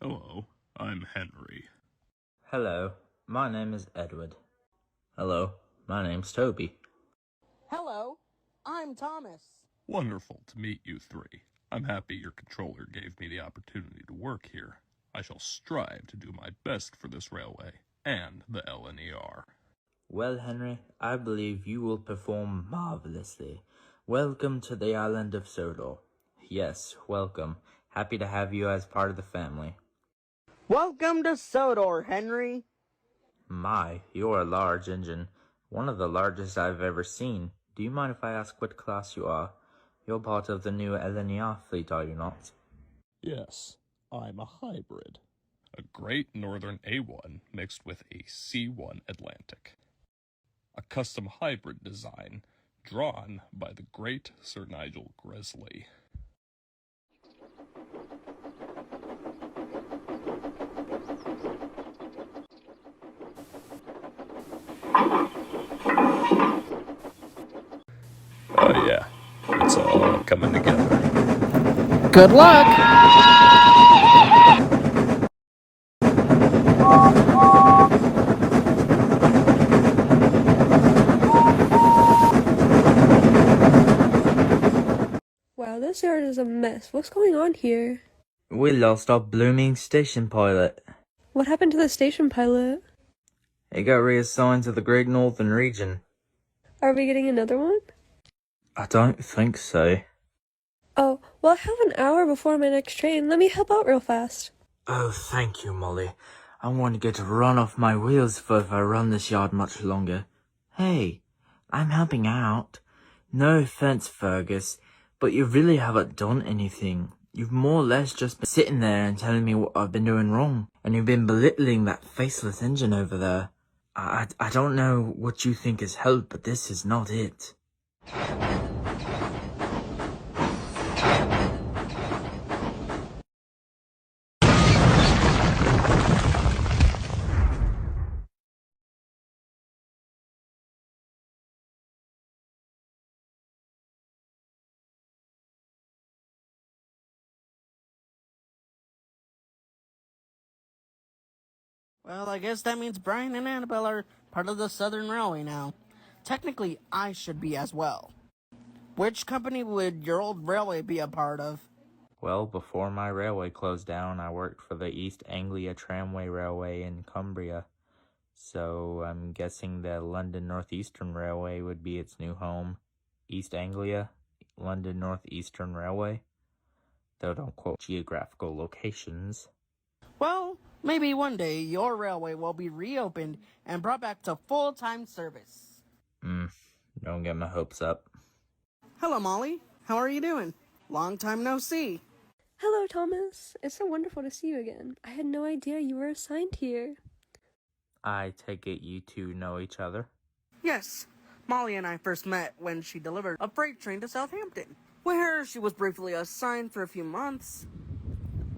Hello, I'm Henry. Hello, my name is Edward. Hello, my name's Toby. Hello, I'm Thomas. Wonderful to meet you three. I'm happy your controller gave me the opportunity to work here. I shall strive to do my best for this railway and the LNER. Well, Henry, I believe you will perform marvelously. Welcome to the island of Sodor. Yes, welcome. Happy to have you as part of the family. Welcome to Sodor, Henry. My, you're a large engine. One of the largest I've ever seen. Do you mind if I ask what class you are? You're part of the new LNER fleet, are you not? Yes, I'm a hybrid. A Great Northern A1 mixed with a C1 Atlantic. A custom hybrid design drawn by the great Sir Nigel Gresley. Oh yeah, it's all coming together. Good luck! Wow, this yard is a mess. What's going on here? We lost our blooming station pilot. What happened to the station pilot? He got reassigned to the Great Northern region. Are we getting another one? I don't think so. Oh, well, I have an hour before my next train. Let me help out real fast. Oh, thank you, Molly. I want to get run off my wheels if I run this yard much longer. Hey, I'm helping out. No offense, Fergus, but you really haven't done anything. You've more or less just been sitting there and telling me what I've been doing wrong, and you've been belittling that faceless engine over there. I don't know what you think has helped, but this is not it. Well, I guess that means Brian and Annabelle are part of the Southern Railway now. Technically, I should be as well. Which company would your old railway be a part of? Well, before my railway closed down, I worked for the East Anglia Tramway Railway in Cumbria. So I'm guessing the London Northeastern Railway would be its new home. East Anglia, London Northeastern Railway. Though don't quote geographical locations. Well, maybe one day your railway will be reopened and brought back to full-time service. Don't get my hopes up. Hello, Molly. How are you doing? Long time no see. Hello, Thomas. It's so wonderful to see you again. I had no idea you were assigned here. I take it you two know each other? Yes, Molly and I first met when she delivered a freight train to Southampton, where she was briefly assigned for a few months.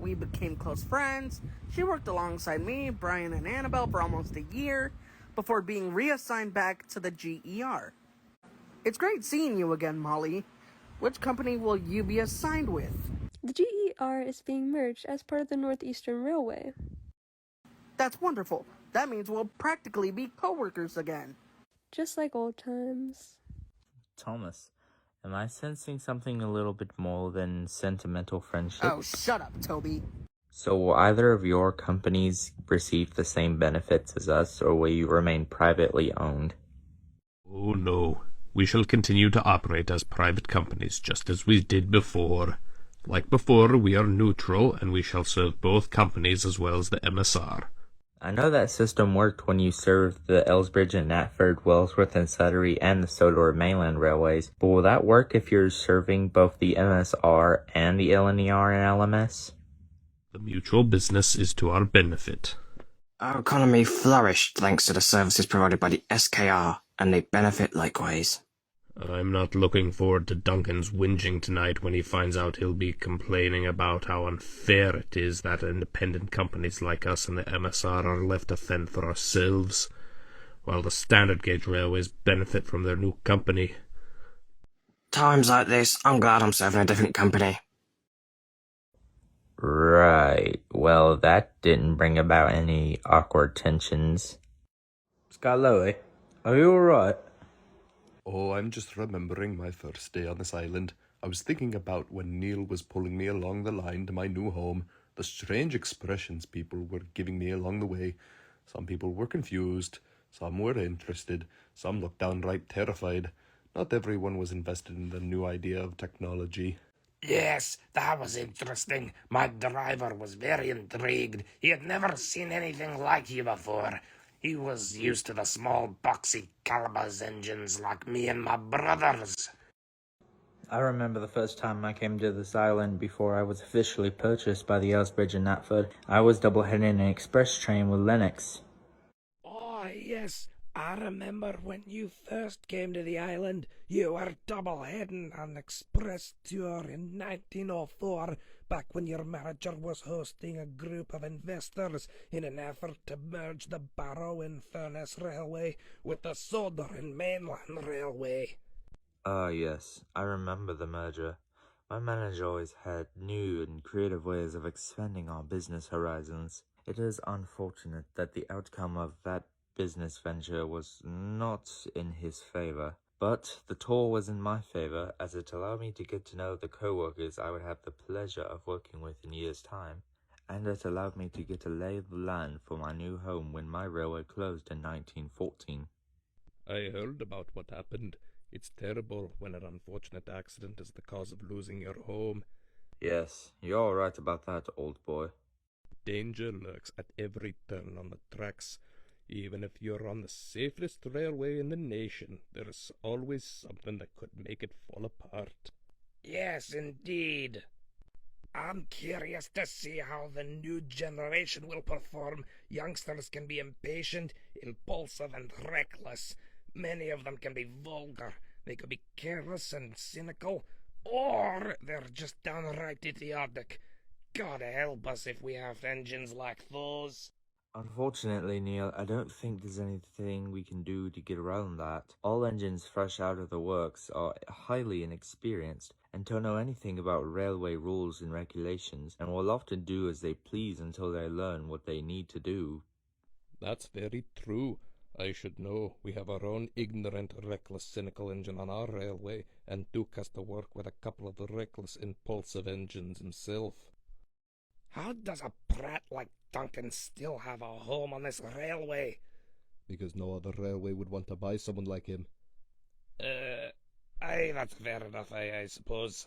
We became close friends. She worked alongside me, Brian, and Annabelle for almost a year before being reassigned back to the GER. It's great seeing you again, Molly. Which company will you be assigned with? The GER is being merged as part of the Northeastern Railway. That's wonderful. That means we'll practically be co-workers again. Just like old times. Thomas, am I sensing something a little bit more than sentimental friendship? Oh, shut up, Toby. So will either of your companies receive the same benefits as us, or will you remain privately owned? Oh no, we shall continue to operate as private companies just as we did before. Like before, we are neutral and we shall serve both companies as well as the MSR. I know that system worked when you served the Elsbridge and Knapford, Wellsworth and Sudbury, and the Sodor Mainland Railways, but will that work if you're serving both the MSR and the LNER and LMS? The mutual business is to our benefit. Our economy flourished thanks to the services provided by the SKR, and they benefit likewise. I'm not looking forward to Duncan's whinging tonight when he finds out he'll be complaining about how unfair it is that independent companies like us and the MSR are left to fend for ourselves, while the standard gauge railways benefit from their new company. Times like this, I'm glad I'm serving a different company. Right. Well, that didn't bring about any awkward tensions. Scarloey, are you alright? Oh, I'm just remembering my first day on this island. I was thinking about when Neil was pulling me along the line to my new home, the strange expressions people were giving me along the way. Some people were confused, some were interested, some looked downright terrified. Not everyone was invested in the new idea of technology. Yes, that was interesting. My driver was very intrigued. He had never seen anything like you before. He was used to the small, boxy Calibers engines like me and my brothers. I remember the first time I came to this island before I was officially purchased by the Elsbridge and Knapford. I was double-heading an express train with Lennox. Oh, yes. I remember when you first came to the island, you were double-heading an express tour in 1904, back when your manager was hosting a group of investors in an effort to merge the Barrow and Furness Railway with the Sodor and Mainland Railway. Yes, I remember the merger. My manager always had new and creative ways of expanding our business horizons. It is unfortunate that the outcome of that business venture was not in his favor, but the tour was in my favor, as it allowed me to get to know the co-workers I would have the pleasure of working with in years' time, and it allowed me to get a lay of the land for my new home when my railway closed in 1914. I heard about what happened. It's terrible when an unfortunate accident is the cause of losing your home. Yes, you're right about that, old boy. Danger lurks at every turn on the tracks. Even if you're on the safest railway in the nation, there's always something that could make it fall apart. Yes, indeed. I'm curious to see how the new generation will perform. Youngsters can be impatient, impulsive, and reckless. Many of them can be vulgar. They could be careless and cynical, or they're just downright idiotic. God help us if we have engines like those. Unfortunately, Neil, I don't think there's anything we can do to get around that. All engines fresh out of the works are highly inexperienced and don't know anything about railway rules and regulations, and will often do as they please until they learn what they need to do. That's very true. I should know. We have our own ignorant, reckless, cynical engine on our railway, and Duke has to work with a couple of the reckless, impulsive engines himself. How does a brat like Duncan still have a home on this railway? Because no other railway would want to buy someone like him. That's fair enough, I suppose.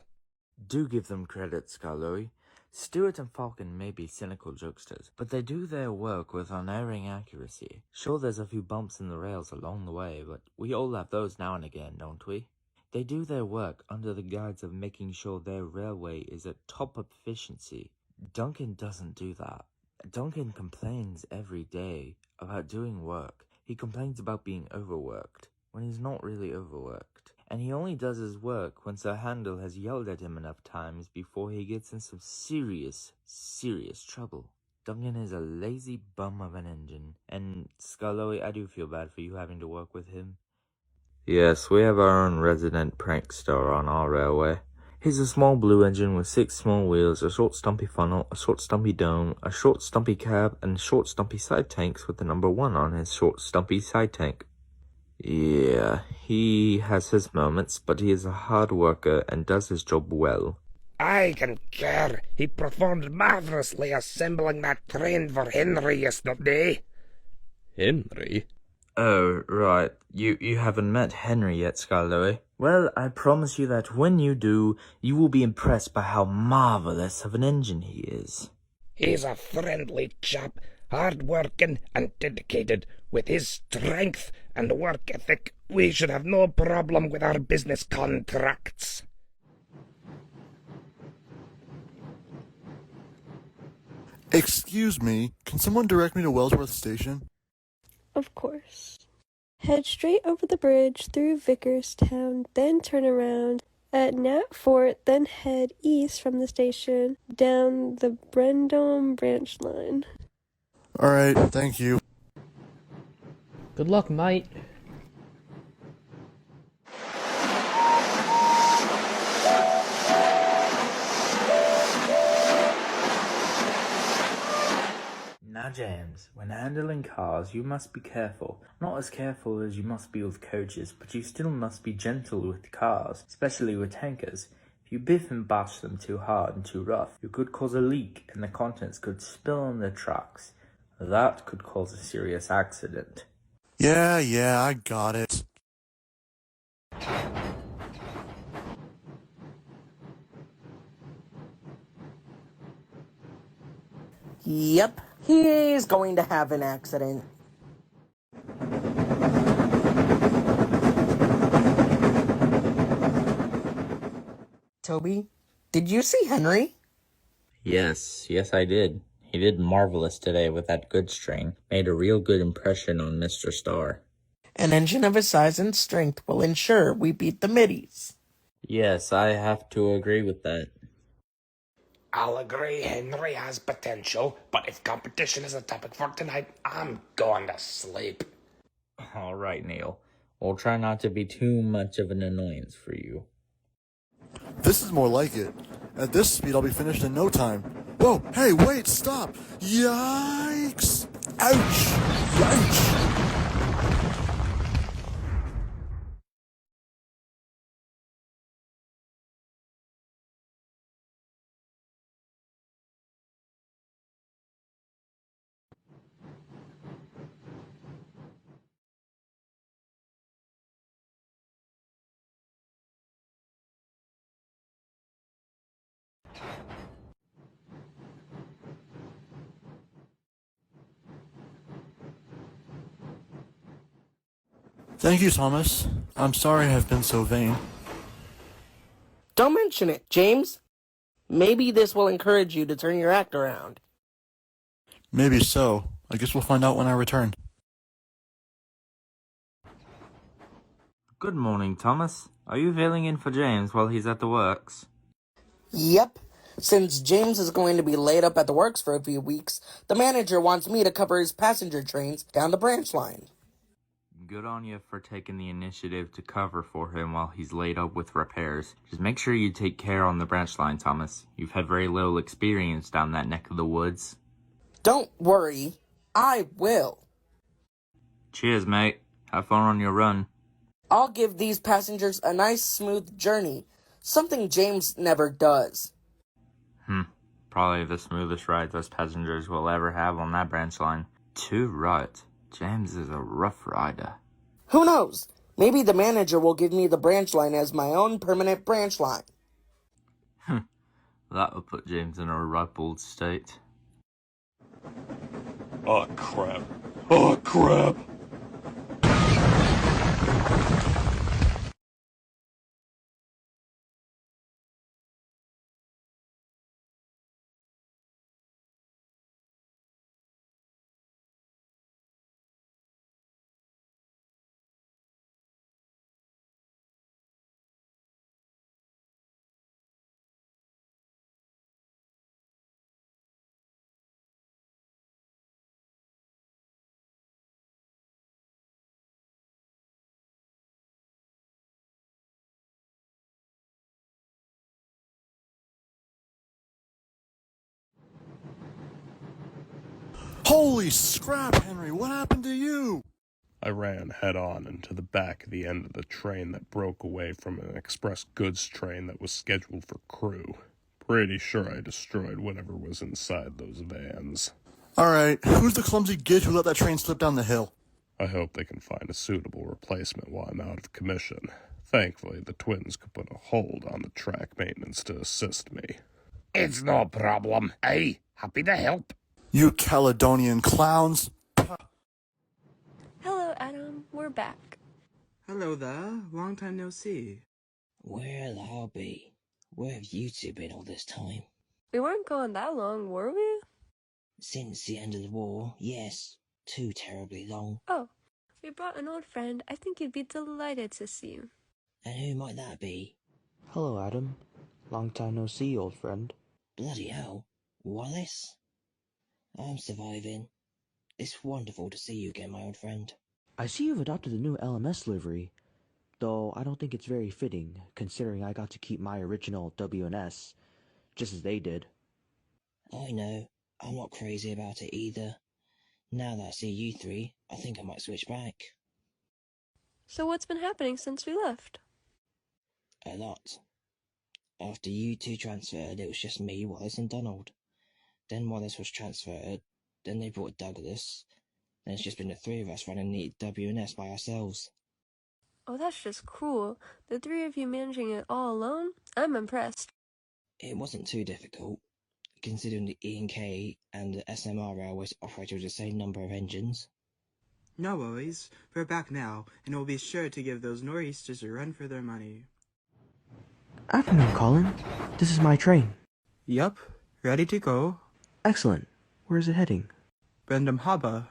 Do give them credit, Scarloey. Stewart and Falcon may be cynical jokesters, but they do their work with unerring accuracy. Sure, there's a few bumps in the rails along the way, but we all have those now and again, don't we? They do their work under the guise of making sure their railway is at top efficiency. Duncan doesn't do that. Duncan complains every day about doing work. He complains about being overworked, when he's not really overworked. And he only does his work when Sir Handel has yelled at him enough times before he gets in some serious trouble. Duncan is a lazy bum of an engine, and Scarloey, I do feel bad for you having to work with him. Yes, we have our own resident prankster on our railway. He's a small blue engine with 6 small wheels, a short stumpy funnel, a short stumpy dome, a short stumpy cab, and short stumpy side tanks with the number 1 on his short stumpy side tank. Yeah, he has his moments, but he is a hard worker and does his job well. I concur. He performed marvelously assembling that train for Henry yesterday. Henry? Oh, right. You haven't met Henry yet, Scarloey. Well, I promise you that when you do, you will be impressed by how marvelous of an engine he is. He's a friendly chap, hard-working and dedicated. With his strength and work ethic, we should have no problem with our business contracts. Excuse me, can someone direct me to Wellsworth Station? Of course. Head straight over the bridge through Vickerstown, then turn around at Nat Fort, then head east from the station down the Brendome branch line. Alright, thank you. Good luck, mate. Now, James, when handling cars, you must be careful. Not as careful as you must be with coaches, but you still must be gentle with cars, especially with tankers. If you biff and bash them too hard and too rough, you could cause a leak and the contents could spill on the trucks. That could cause a serious accident. Yeah, I got it. Yep, he's going to have an accident. Toby, did you see Henry? Yes, I did. He did marvelous today with that goods train. Made a real good impression on Mr. Starr. An engine of his size and strength will ensure we beat the middies. Yes, I have to agree with that. I'll agree Henry has potential, but if competition is a topic for tonight, I'm going to sleep. All right, Neil. We'll try not to be too much of an annoyance for you. This is more like it. At this speed, I'll be finished in no time. Whoa, hey, wait, stop! Yikes! Ouch! Ouch! Thank you, Thomas. I'm sorry I've been so vain. Don't mention it, James. Maybe this will encourage you to turn your act around. Maybe so. I guess we'll find out when I return. Good morning, Thomas. Are you filling in for James while he's at the works? Yep. Since James is going to be laid up at the works for a few weeks, the manager wants me to cover his passenger trains down the branch line. Good on you for taking the initiative to cover for him while he's laid up with repairs. Just make sure you take care on the branch line, Thomas. You've had very little experience down that neck of the woods. Don't worry. I will. Cheers, mate. Have fun on your run. I'll give these passengers a nice smooth journey. Something James never does. Probably the smoothest ride those passengers will ever have on that branch line. Too right. James is a rough rider. Who knows? Maybe the manager will give me the branch line as my own permanent branch line. That would put James in a rippled state. Oh, crap. Oh, crap. Holy scrap, Henry, what happened to you? I ran head-on into the back of the end of the train that broke away from an express goods train that was scheduled for crew. Pretty sure I destroyed whatever was inside those vans. Alright, who's the clumsy git who let that train slip down the hill? I hope they can find a suitable replacement while I'm out of commission. Thankfully, the twins could put a hold on the track maintenance to assist me. It's no problem. Hey, happy to help. You Caledonian clowns! Hello, Adam. We're back. Hello there. Long time no see. Well, I'll be. Where have you two been all this time? We weren't gone that long, were we? Since the end of the war, yes. Too terribly long. Oh, we brought an old friend. I think you'd be delighted to see you. And who might that be? Hello, Adam. Long time no see, old friend. Bloody hell. Wallace? I'm surviving. It's wonderful to see you again, my old friend. I see you've adopted the new LMS livery, though I don't think it's very fitting, considering I got to keep my original WNS, just as they did. I know. I'm not crazy about it either. Now that I see you three, I think I might switch back. So what's been happening since we left? A lot. After you two transferred, it was just me, Wallace, and Donald. Then Wallace was transferred, then they brought Douglas, then it's just been the three of us running the W&S by ourselves. Oh, that's just cool. The three of you managing it all alone? I'm impressed. It wasn't too difficult, considering the E&K and the SMR railways operated with the same number of engines. No worries, we're back now, and we'll be sure to give those nor'easters a run for their money. Afternoon, Colin. This is my train. Yup, ready to go. Excellent. Where is it heading? Brendam Harbor.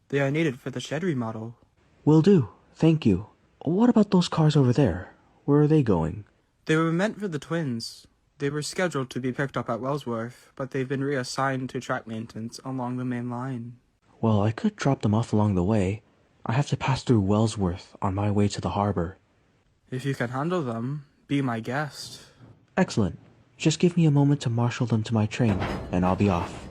They are needed for the shed remodel. Will do. Thank you. What about those cars over there? Where are they going? They were meant for the twins. They were scheduled to be picked up at Wellsworth, but they've been reassigned to track maintenance along the main line. Well, I could drop them off along the way. I have to pass through Wellsworth on my way to the harbor. If you can handle them, be my guest. Excellent. Just give me a moment to marshal them to my train, and I'll be off.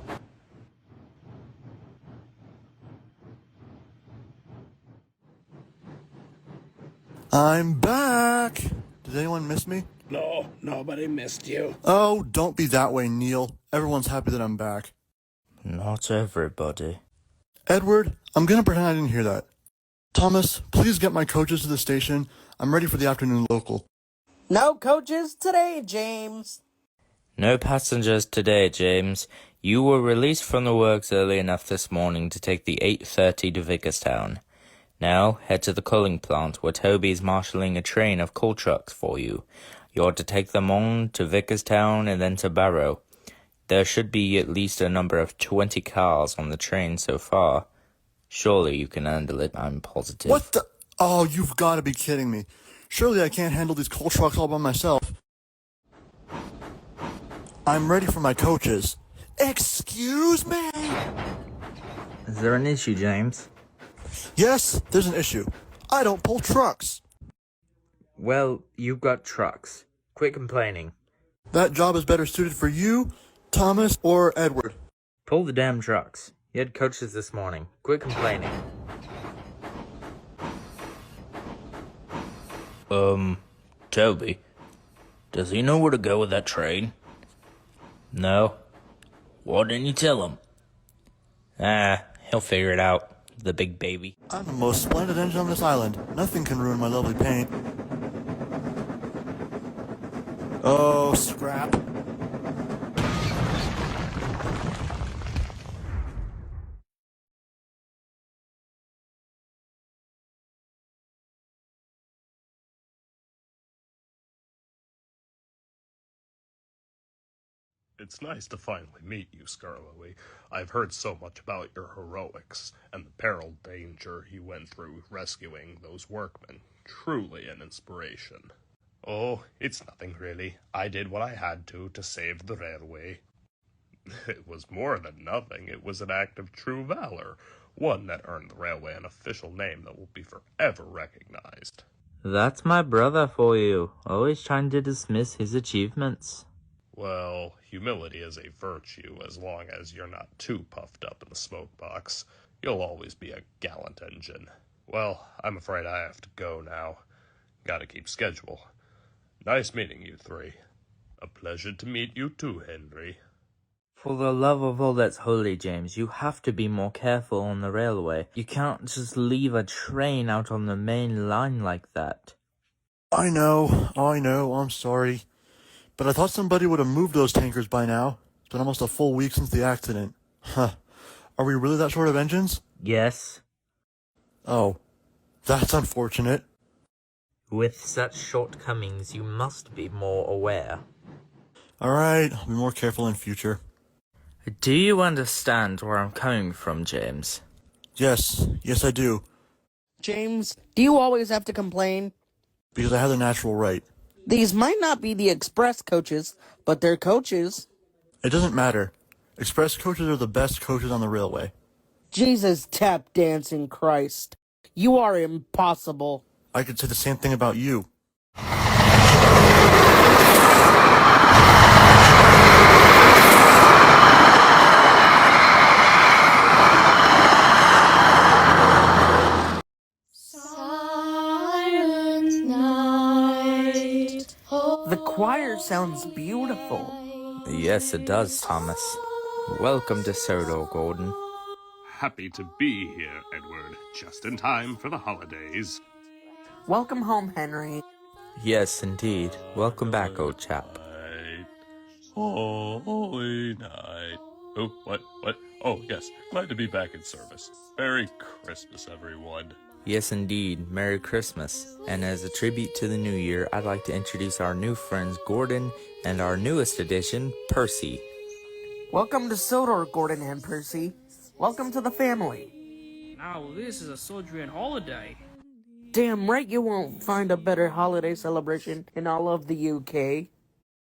I'm back! Did anyone miss me? No, nobody missed you. Oh, don't be that way, Neil. Everyone's happy that I'm back. Not everybody. Edward, I'm gonna pretend I didn't hear that. Thomas, please get my coaches to the station. I'm ready for the afternoon local. No coaches today, James. No passengers today, James. You were released from the works early enough this morning to take the 8:30 to Vickerstown. Now, head to the coaling plant where Toby is marshalling a train of coal trucks for you. You're to take them on to Vickerstown and then to Barrow. There should be at least a number of 20 cars on the train so far. Surely you can handle it, I'm positive. What the? Oh, you've got to be kidding me. Surely I can't handle these coal trucks all by myself. I'm ready for my coaches. Excuse me? Is there an issue, James? Yes, there's an issue. I don't pull trucks. Well, you've got trucks. Quit complaining. That job is better suited for you, Thomas, or Edward. Pull the damn trucks. You had coaches this morning. Quit complaining. Toby, does he know where to go with that train? No. Why didn't you tell him? He'll figure it out. The big baby. I'm the most splendid engine on this island. Nothing can ruin my lovely paint. Oh, scrap. It's nice to finally meet you, Scarlowy. I've heard so much about your heroics, and the peril danger you went through rescuing those workmen. Truly an inspiration. Oh, it's nothing really. I did what I had to save the railway. It was more than nothing. It was an act of true valor, one that earned the railway an official name that will be forever recognized. That's my brother for you, always trying to dismiss his achievements. Well, humility is a virtue as long as you're not too puffed up in the smoke box. You'll always be a gallant engine. Well, I'm afraid I have to go now. Gotta keep schedule. Nice meeting you three. A pleasure to meet you too, Henry. For the love of all that's holy, James, you have to be more careful on the railway. You can't just leave a train out on the main line like that. I know, I'm sorry. But I thought somebody would have moved those tankers by now. It's been almost a full week since the accident. Huh. Are we really that short of engines? Yes. Oh, that's unfortunate. With such shortcomings, you must be more aware. Alright, I'll be more careful in future. Do you understand where I'm coming from, James? Yes I do. James, do you always have to complain? Because I have the natural right. These might not be the express coaches, but they're coaches. It doesn't matter. Express coaches are the best coaches on the railway. Jesus tap dancing Christ. You are impossible. I could say the same thing about you. here sounds beautiful. Yes, it does, Thomas. Welcome to Soto, Gordon. Happy to be here, Edward. Just in time for the holidays. Welcome home, Henry. Yes, indeed. Welcome back, old chap. Holy night. Oh, what? Oh, yes. Glad to be back in service. Merry Christmas, everyone. Yes, indeed. Merry Christmas. And as a tribute to the new year, I'd like to introduce our new friends, Gordon, and our newest addition, Percy. Welcome to Sodor, Gordon and Percy. Welcome to the family. Now this is a Sodrian holiday. Damn right you won't find a better holiday celebration in all of the UK.